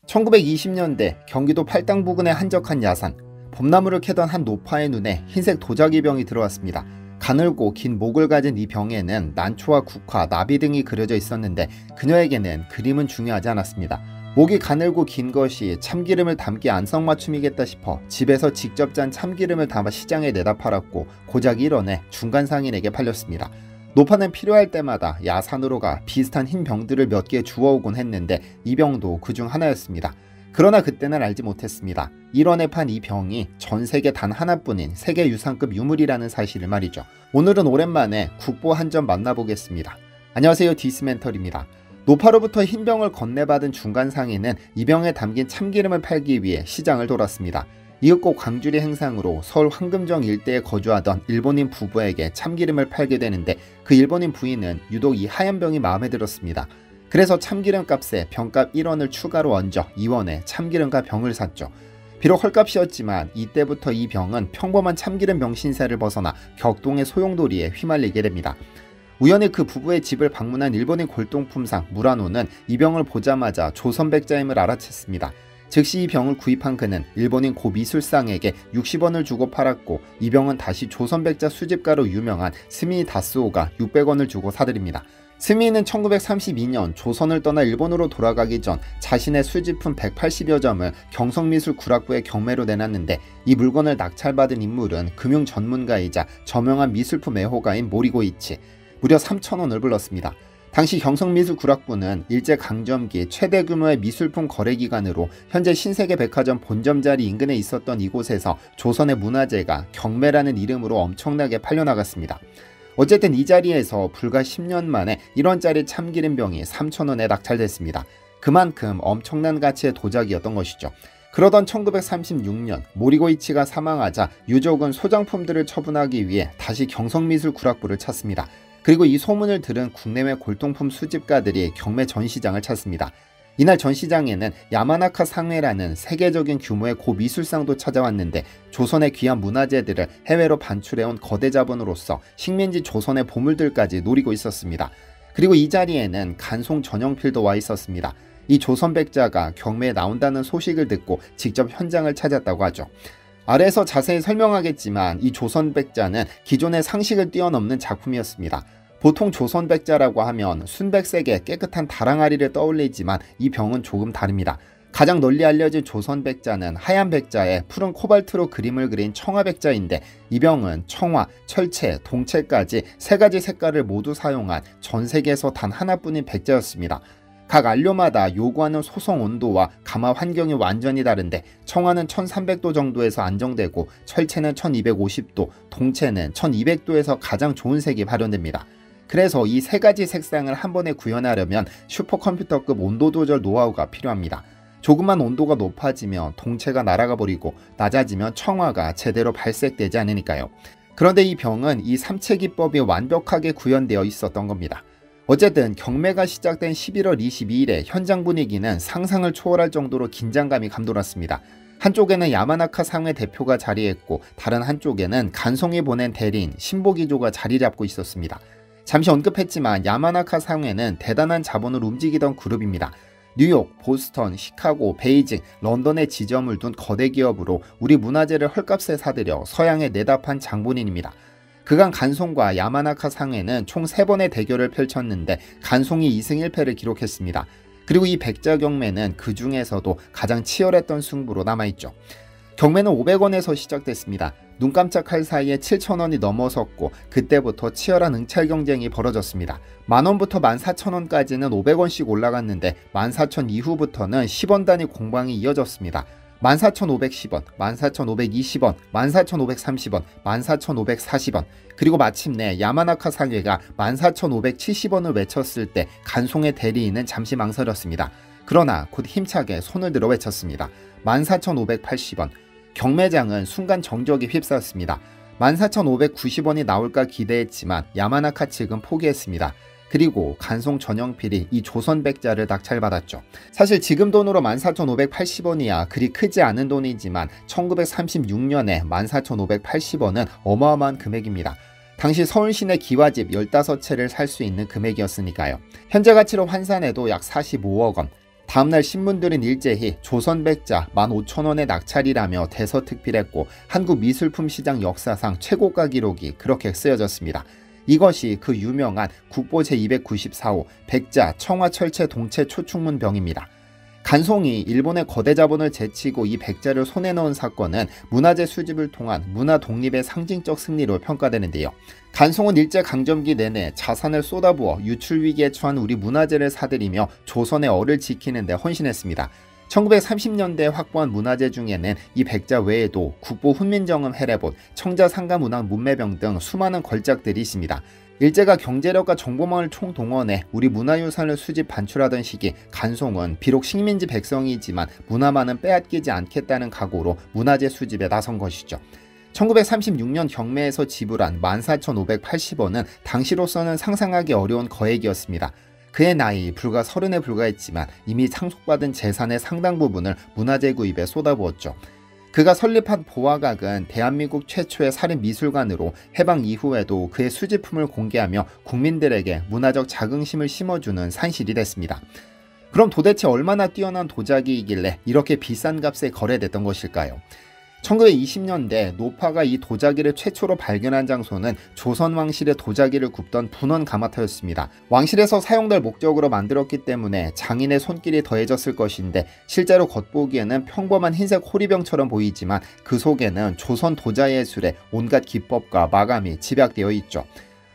1920년대 경기도 팔당 부근의 한적한 야산, 봄나무를 캐던 한 노파의 눈에 흰색 도자기병이 들어왔습니다. 가늘고 긴 목을 가진 이 병에는 난초와 국화, 나비 등이 그려져 있었는데 그녀에게는 그림은 중요하지 않았습니다. 목이 가늘고 긴 것이 참기름을 담기 안성맞춤이겠다 싶어 집에서 직접 짠 참기름을 담아 시장에 내다 팔았고 고작 1원에 중간상인에게 팔렸습니다. 노파는 필요할 때마다 야산으로 가 비슷한 흰 병들을 몇 개 주워오곤 했는데 이 병도 그중 하나였습니다. 그러나 그때는 알지 못했습니다. 1원에 판 이 병이 전 세계 단 하나뿐인 세계유산급 유물이라는 사실을 말이죠. 오늘은 오랜만에 국보 한 점 만나보겠습니다. 안녕하세요, 디스멘털입니다. 노파로부터 흰 병을 건네받은 중간상인은 이 병에 담긴 참기름을 팔기 위해 시장을 돌았습니다. 이윽고 광주리 행상으로 서울 황금정 일대에 거주하던 일본인 부부에게 참기름을 팔게 되는데 그 일본인 부인은 유독 이 하얀 병이 마음에 들었습니다. 그래서 참기름 값에 병값 1원을 추가로 얹어 2원에 참기름과 병을 샀죠. 비록 헐값이었지만 이때부터 이 병은 평범한 참기름 병 신세를 벗어나 격동의 소용돌이에 휘말리게 됩니다. 우연히 그 부부의 집을 방문한 일본인 골동품상 무라노는 이 병을 보자마자 조선백자임을 알아챘습니다. 즉시 이 병을 구입한 그는 일본인 고 미술상에게 60원을 주고 팔았고 이 병은 다시 조선백자 수집가로 유명한 스미 다스오가 600원을 주고 사들입니다. 스미는 1932년 조선을 떠나 일본으로 돌아가기 전 자신의 수집품 180여 점을 경성미술구락부에 경매로 내놨는데 이 물건을 낙찰받은 인물은 금융 전문가이자 저명한 미술품 애호가인 모리고이치, 무려 3,000원을 불렀습니다. 당시 경성미술구락부는 일제강점기 최대 규모의 미술품 거래기관으로 현재 신세계백화점 본점 자리 인근에 있었던 이곳에서 조선의 문화재가 경매라는 이름으로 엄청나게 팔려나갔습니다. 어쨌든 이 자리에서 불과 10년 만에 1원짜리 참기름병이 3,000원에 낙찰됐습니다. 그만큼 엄청난 가치의 도자기였던 것이죠. 그러던 1936년 모리고이치가 사망하자 유족은 소장품들을 처분하기 위해 다시 경성미술구락부를 찾습니다. 그리고 이 소문을 들은 국내외 골동품 수집가들이 경매 전시장을 찾습니다. 이날 전시장에는 야마나카 상회라는 세계적인 규모의 고미술상도 찾아왔는데 조선의 귀한 문화재들을 해외로 반출해온 거대 자본으로서 식민지 조선의 보물들까지 노리고 있었습니다. 그리고 이 자리에는 간송 전영필도 와 있었습니다. 이 조선백자가 경매에 나온다는 소식을 듣고 직접 현장을 찾았다고 하죠. 아래에서 자세히 설명하겠지만 이 조선백자는 기존의 상식을 뛰어넘는 작품이었습니다. 보통 조선백자라고 하면 순백색의 깨끗한 다랑아리를 떠올리지만 이 병은 조금 다릅니다. 가장 널리 알려진 조선백자는 하얀 백자에 푸른 코발트로 그림을 그린 청화백자인데 이 병은 청화, 철채, 동채까지 세 가지 색깔을 모두 사용한 전 세계에서 단 하나뿐인 백자였습니다. 각 안료마다 요구하는 소성 온도와 가마 환경이 완전히 다른데 청화는 1300도 정도에서 안정되고 철채는 1250도, 동채는 1200도에서 가장 좋은 색이 발현됩니다. 그래서 이 세 가지 색상을 한 번에 구현하려면 슈퍼컴퓨터급 온도 조절 노하우가 필요합니다. 조금만 온도가 높아지면 동채가 날아가 버리고 낮아지면 청화가 제대로 발색되지 않으니까요. 그런데 이 병은 이 삼채기법이 완벽하게 구현되어 있었던 겁니다. 어쨌든 경매가 시작된 11월 22일에 현장 분위기는 상상을 초월할 정도로 긴장감이 감돌았습니다. 한쪽에는 야마나카 상회 대표가 자리했고 다른 한쪽에는 간송이 보낸 대리인 신보기조가 자리 잡고 있었습니다. 잠시 언급했지만 야마나카 상회는 대단한 자본을 움직이던 그룹입니다. 뉴욕, 보스턴, 시카고, 베이징, 런던에 지점을 둔 거대 기업으로 우리 문화재를 헐값에 사들여 서양에 내다 판 장본인입니다. 그간 간송과 야마나카 상회는 총 3번의 대결을 펼쳤는데 간송이 2승 1패를 기록했습니다. 그리고 이 백자 경매는 그 중에서도 가장 치열했던 승부로 남아있죠. 경매는 500원에서 시작됐습니다. 눈 깜짝할 사이에 7,000원이 넘어섰고 그때부터 치열한 응찰 경쟁이 벌어졌습니다. 만원부터 14,000원까지는 500원씩 올라갔는데 14,000 이후부터는 10원 단위 공방이 이어졌습니다. 14,510원, 14,520원, 14,530원, 14,540원, 그리고 마침내 야마나카 상회가 14,570원을 외쳤을 때 간송의 대리인은 잠시 망설였습니다. 그러나 곧 힘차게 손을 들어 외쳤습니다. 14,580원. 경매장은 순간 정적이 휩싸였습니다. 14,590원이 나올까 기대했지만 야마나카 측은 포기했습니다. 그리고 간송 전영필이 이 조선백자를 낙찰받았죠. 사실 지금 돈으로 14,580원이야 그리 크지 않은 돈이지만 1936년에 14,580원은 어마어마한 금액입니다. 당시 서울 시내 기와집 15채를 살 수 있는 금액이었으니까요. 현재 가치로 환산해도 약 45억 원. 다음날 신문들은 일제히 조선백자 15,000원의 낙찰이라며 대서특필했고 한국 미술품 시장 역사상 최고가 기록이 그렇게 쓰여졌습니다. 이것이 그 유명한 국보 제294호 백자 청화철체 동체 초충문병입니다. 간송이 일본의 거대 자본을 제치고 이 백자를 손에 넣은 사건은 문화재 수집을 통한 문화 독립의 상징적 승리로 평가되는데요. 간송은 일제강점기 내내 자산을 쏟아부어 유출 위기에 처한 우리 문화재를 사들이며 조선의 얼을 지키는 데 헌신했습니다. 1930년대에 확보한 문화재 중에는 이 백자 외에도 국보 훈민정음 해례본, 청자상가문학 문매병 등 수많은 걸작들이 있습니다. 일제가 경제력과 정보망을 총동원해 우리 문화유산을 수집 반출하던 시기 간송은 비록 식민지 백성이지만 문화만은 빼앗기지 않겠다는 각오로 문화재 수집에 나선 것이죠. 1936년 경매에서 지불한 14,580원은 당시로서는 상상하기 어려운 거액이었습니다. 그의 나이 불과 30에 불과했지만 이미 상속받은 재산의 상당 부분을 문화재 구입에 쏟아부었죠. 그가 설립한 보화각은 대한민국 최초의 사립미술관으로 해방 이후에도 그의 수집품을 공개하며 국민들에게 문화적 자긍심을 심어주는 산실이 됐습니다. 그럼 도대체 얼마나 뛰어난 도자기이길래 이렇게 비싼 값에 거래됐던 것일까요? 1920년대 노파가 이 도자기를 최초로 발견한 장소는 조선 왕실의 도자기를 굽던 분원 가마터였습니다. 왕실에서 사용될 목적으로 만들었기 때문에 장인의 손길이 더해졌을 것인데 실제로 겉보기에는 평범한 흰색 호리병처럼 보이지만 그 속에는 조선 도자예술의 온갖 기법과 마감이 집약되어 있죠.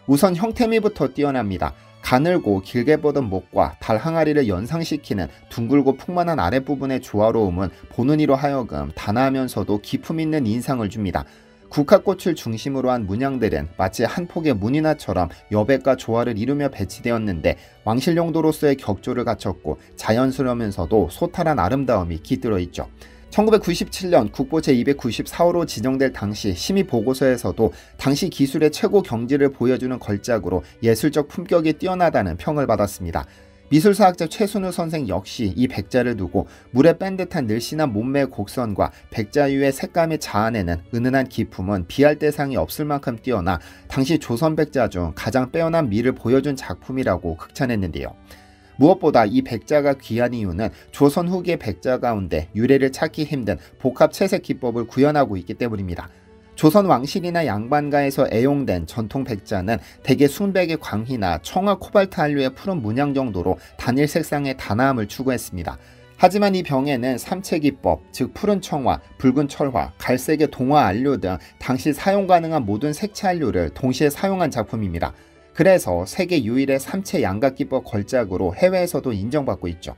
우선 형태미부터 뛰어납니다. 가늘고 길게 뻗은 목과 달 항아리를 연상시키는 둥글고 풍만한 아랫부분의 조화로움은 보는 이로 하여금 단아하면서도 기품 있는 인상을 줍니다. 국화꽃을 중심으로 한 문양들은 마치 한 폭의 문인화처럼 여백과 조화를 이루며 배치되었는데 왕실 용도로서의 격조를 갖췄고 자연스러우면서도 소탈한 아름다움이 깃들어 있죠. 1997년 국보 제294호로 지정될 당시 심의 보고서에서도 당시 기술의 최고 경지를 보여주는 걸작으로 예술적 품격이 뛰어나다는 평을 받았습니다. 미술사학자 최순우 선생 역시 이 백자를 두고 물에 뺀 듯한 늘씬한 몸매의 곡선과 백자유의 색감이 자아내는 은은한 기품은 비할 대상이 없을 만큼 뛰어나 당시 조선 백자 중 가장 빼어난 미를 보여준 작품이라고 극찬했는데요. 무엇보다 이 백자가 귀한 이유는 조선 후기의 백자 가운데 유래를 찾기 힘든 복합 채색 기법을 구현하고 있기 때문입니다. 조선 왕실이나 양반가에서 애용된 전통 백자는 대개 순백의 광희나 청아 코발트 한류의 푸른 문양 정도로 단일 색상의 단아함을 추구했습니다. 하지만 이 병에는 삼채기법, 즉 푸른 청화, 붉은 철화, 갈색의 동화 안료 등 당시 사용 가능한 모든 색채 안료를 동시에 사용한 작품입니다. 그래서 세계 유일의 삼채 양각기법 걸작으로 해외에서도 인정받고 있죠.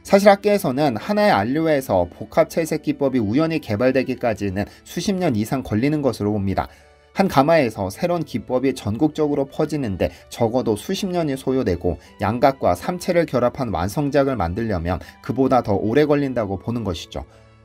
사실 학계에서는 하나의 안료에서 복합 채색 기법이 우연히 개발되기까지는 수십 년 이상 걸리는 것으로 봅니다. 한 가마에서 새로운 기법이 전국적으로 퍼지는데 적어도 수십 년이 소요되고 양각과 삼채를 결합한 완성작을 만들려면 그보다 더 오래 걸린다고 보는 것이죠.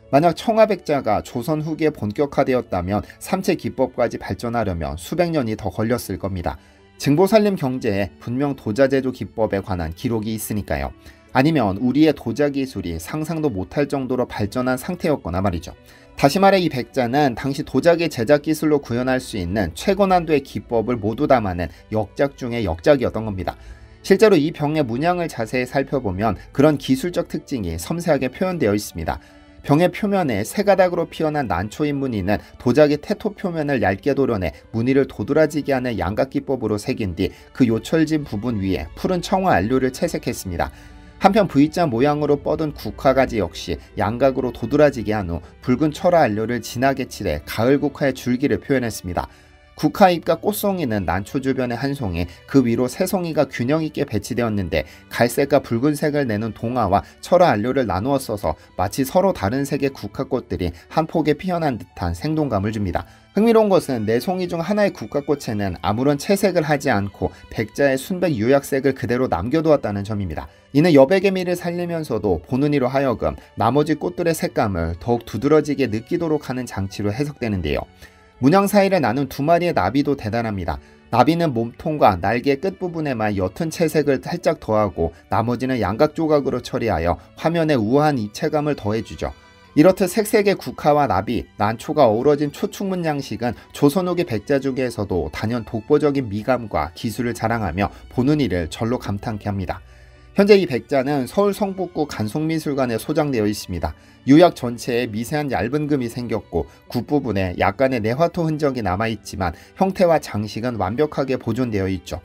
만약 청화백자가 조선 후기에 본격화되었다면 삼채 기법까지 발전하려면 수백 년이 더 걸렸을 겁니다. 증보살림 경제에 분명 도자 제조 기법에 관한 기록이 있으니까요. 아니면 우리의 도자 기술이 상상도 못할 정도로 발전한 상태였거나 말이죠. 다시 말해 이 백자는 당시 도자기 제작 기술로 구현할 수 있는 최고 난도의 기법을 모두 담아낸 역작 중의 역작이었던 겁니다. 실제로 이 병의 문양을 자세히 살펴보면 그런 기술적 특징이 섬세하게 표현되어 있습니다. 병의 표면에 세 가닥으로 피어난 난초인 무늬는 도자기 태토 표면을 얇게 도려내 무늬를 도드라지게 하는 양각기법으로 새긴 뒤 그 요철진 부분 위에 푸른 청화 안료를 채색했습니다. 한편 V자 모양으로 뻗은 국화가지 역시 양각으로 도드라지게 한 후 붉은 철화 안료를 진하게 칠해 가을 국화의 줄기를 표현했습니다. 국화잎과 꽃송이는 난초 주변의 한 송이, 그 위로 세 송이가 균형 있게 배치되었는데 갈색과 붉은색을 내는 동화와 철화 안료를 나누어 써서 마치 서로 다른 색의 국화꽃들이 한 폭에 피어난 듯한 생동감을 줍니다. 흥미로운 것은 네 송이 중 하나의 국화꽃에는 아무런 채색을 하지 않고 백자의 순백 유약색을 그대로 남겨두었다는 점입니다. 이는 여백의 미를 살리면서도 보는 이로 하여금 나머지 꽃들의 색감을 더욱 두드러지게 느끼도록 하는 장치로 해석되는데요. 문양 사이를 나눈 두 마리의 나비도 대단합니다. 나비는 몸통과 날개 끝부분에만 옅은 채색을 살짝 더하고 나머지는 양각 조각으로 처리하여 화면에 우아한 입체감을 더해주죠. 이렇듯 색색의 국화와 나비, 난초가 어우러진 초충문 양식은 조선 후기 백자 중에서도 단연 독보적인 미감과 기술을 자랑하며 보는 이를 절로 감탄케 합니다. 현재 이 백자는 서울 성북구 간송미술관에 소장되어 있습니다. 유약 전체에 미세한 얇은 금이 생겼고 굽 부분에 약간의 내화토 흔적이 남아있지만 형태와 장식은 완벽하게 보존되어 있죠.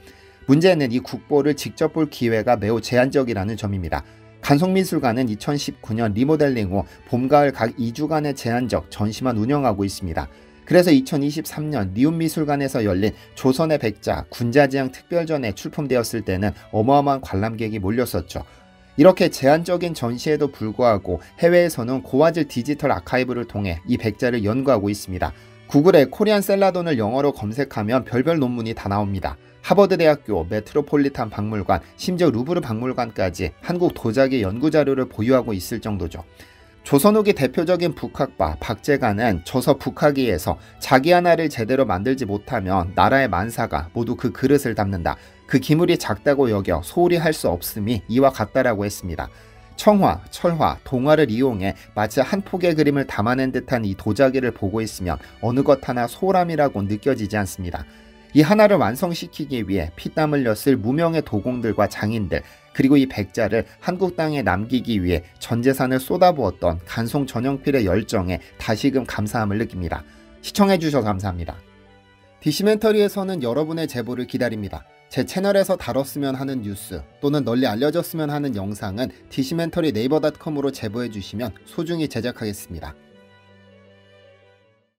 문제는 이 국보를 직접 볼 기회가 매우 제한적이라는 점입니다. 간송미술관은 2019년 리모델링 후 봄, 가을 각 2주간의 제한적 전시만 운영하고 있습니다. 그래서 2023년 리움미술관에서 열린 조선의 백자 군자지향 특별전에 출품되었을 때는 어마어마한 관람객이 몰렸었죠. 이렇게 제한적인 전시에도 불구하고 해외에서는 고화질 디지털 아카이브를 통해 이 백자를 연구하고 있습니다. 구글에 코리안 셀라돈을 영어로 검색하면 별별 논문이 다 나옵니다. 하버드대학교, 메트로폴리탄 박물관, 심지어 루브르 박물관까지 한국 도자기 연구자료를 보유하고 있을 정도죠. 조선 후기 대표적인 북학파 박제가는 저서 북학기에서 자기 하나를 제대로 만들지 못하면 나라의 만사가 모두 그 그릇을 담는다. 그 기물이 작다고 여겨 소홀히 할 수 없음이 이와 같다라고 했습니다. 청화, 철화, 동화를 이용해 마치 한 폭의 그림을 담아낸 듯한 이 도자기를 보고 있으면 어느 것 하나 소홀함이라고 느껴지지 않습니다. 이 하나를 완성시키기 위해 피땀 흘렸을 무명의 도공들과 장인들, 그리고 이 백자를 한국 땅에 남기기 위해 전 재산을 쏟아부었던 간송 전영필의 열정에 다시금 감사함을 느낍니다. 시청해주셔서 감사합니다. 디시멘터리에서는 여러분의 제보를 기다립니다. 제 채널에서 다뤘으면 하는 뉴스 또는 널리 알려졌으면 하는 영상은 디시멘터리 네이버.com으로 제보해주시면 소중히 제작하겠습니다.